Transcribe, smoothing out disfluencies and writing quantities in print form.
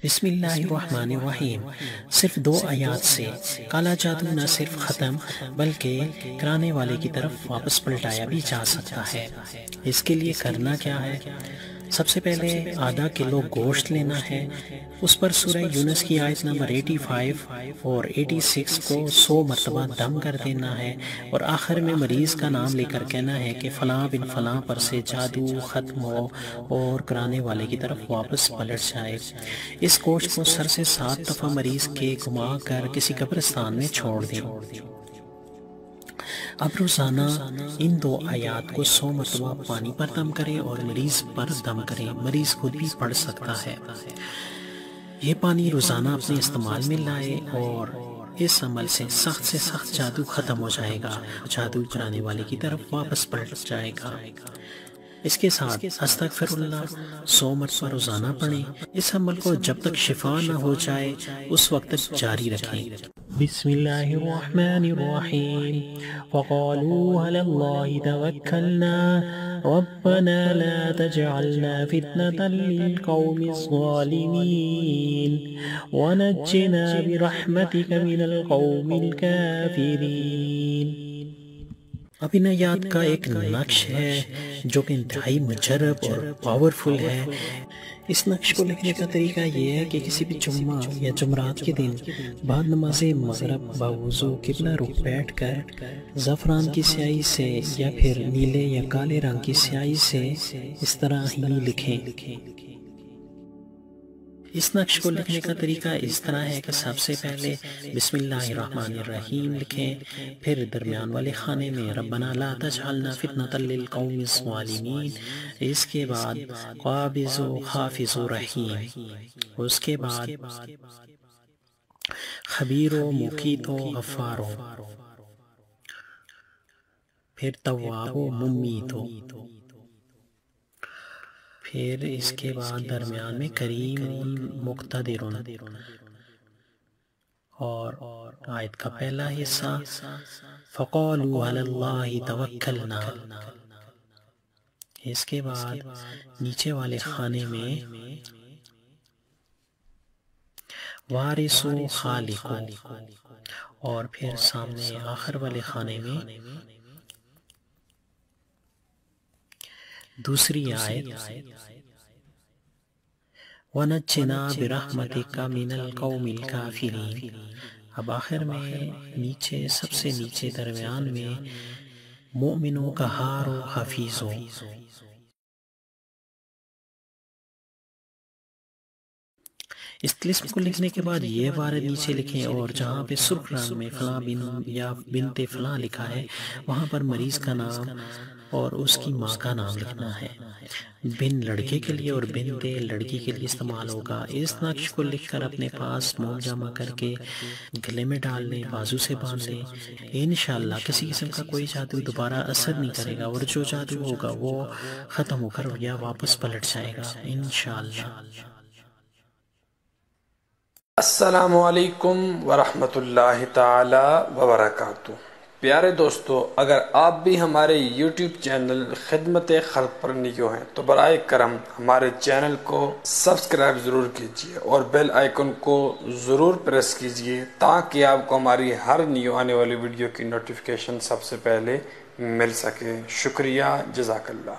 بسم اللہ الرحمن الرحیم۔ صرف 2 آیات سے کالا جادو نہ صرف ختم بلکہ کرانے والے کی طرف واپس پلٹایا بھی جا سکتا ہے۔ اس کے لیے کرنا کیا ہے؟ سب سے پہلے آدھا کلو گوشت لینا ہے، اس پر سورہ یونس کی آیت نمبر 85 اور 86 کو 100 مرتبہ دم کر دینا ہے، اور آخر میں مریض کا نام لے کر کہنا ہے کہ فلاں بن فلاں پر سے جادو ختم ہو اور کرانے والے کی طرف واپس پلٹ جائے۔ اس گوشت کو سر سے 7 دفعہ مریض کے گھما کر کسی قبرستان میں چھوڑ دیں۔ اب روزانہ ان 2 آیات کو 100 مرتبہ پانی پر دم کریں اور مریض پر دم کریں۔ مریض خود بھی پڑھ سکتا ہے۔ یہ پانی روزانہ اپنے استعمال میں لائے اور اس عمل سے سخت جادو ختم ہو جائے گا، جادو کرانے والے کی طرف واپس پلٹ جائے گا۔ اس کے ساتھ استغفر اللہ 100 مرتبہ روزانہ پڑھیں۔ اس عمل کو جب تک شفا نہ ہو جائے اس وقت تک جاری رکھیں۔ بسم اللہ الرحمن الرحیم۔ وقالوا علی اللہ توکلنا ربنا لا تجعلنا فتنة للقوم الظالمین ونجنا برحمتک من القوم الکافرین۔ اب ان آیات کا ایک نقش ہے جو کہ انتہائی مجرب اور پاورفل ہے۔ اس نقش کو لکھنے کا طریقہ یہ ہے کہ کسی بھی جمعہ یا جمعرات کے دن بعد نماز مغرب باوضو قبلہ رخ بیٹھ کر زعفران کی سیاہی سے یا پھر نیلے یا کالے رنگ کی سیاہی سے اس طرح ہی لکھیں۔ اس نقش کو لکھنے کا طریقہ اس طرح ہے کہ سب سے پہلے بسم اللہ الرحمن الرحیم لکھیں، پھر درمیان والے خانے میں ربنا لا تجعلنا فتنة للقوم الظالمین، اس کے بعد قابض و حافظ و رحیم، اس کے بعد خبیر و مقیت و غفار، پھر تواب و ممیت، پھر اس کے بعد درمیان میں کریم مقتدر، اور آیت کا پہلا حصہ فقالوا علی اللہ توکلنا، اس کے بعد نیچے والے خانے میں وارث و خالق، اور پھر سامنے آخر والے خانے میں دوسری آیت وَنَجِّنَا بِرَحْمَتِكَ مِنَ الْقَوْمِ الْكَافِرِينَ۔ اب آخر میں نیچے سب سے نیچے درمیان میں مومنوں کا ہار و حفیظ ہو۔ اس طلسم کو لکھنے کے بعد یہ عبارت نیچے لکھیں، اور جہاں پہ سرخ رنگ میں فلاں بن یا بنت فلاں لکھا ہے وہاں پر مریض کا نام اور اس کی ماں کا نام لکھنا ہے۔ بن لڑکے کے لیے اور بنت لڑکی کے لیے استعمال ہوگا۔ اس نقش کو لکھ کر اپنے پاس موم جمع کر کے گلے میں ڈال لیں، بازو سے باندھ لیں۔ انشاءاللہ کسی قسم کا کوئی جادو دوبارہ اثر نہیں کرے گا، اور جو جادو ہوگا وہ ختم ہو کر یا واپس پلٹ جائے گا انشاءاللہ۔ السلام علیکم ورحمۃ اللہ تعالی وبرکاتہ۔ پیارے دوستو، اگر آپ بھی ہمارے یوٹیوب چینل خدمت خلق پر نیو ہیں تو برائے کرم ہمارے چینل کو سبسکرائب ضرور کیجیے اور بیل آئیکن کو ضرور پریس کیجیے تاکہ آپ کو ہماری ہر نیو آنے والی ویڈیو کی نوٹیفیکیشن سب سے پہلے مل سکے۔ شکریہ، جزاک اللہ۔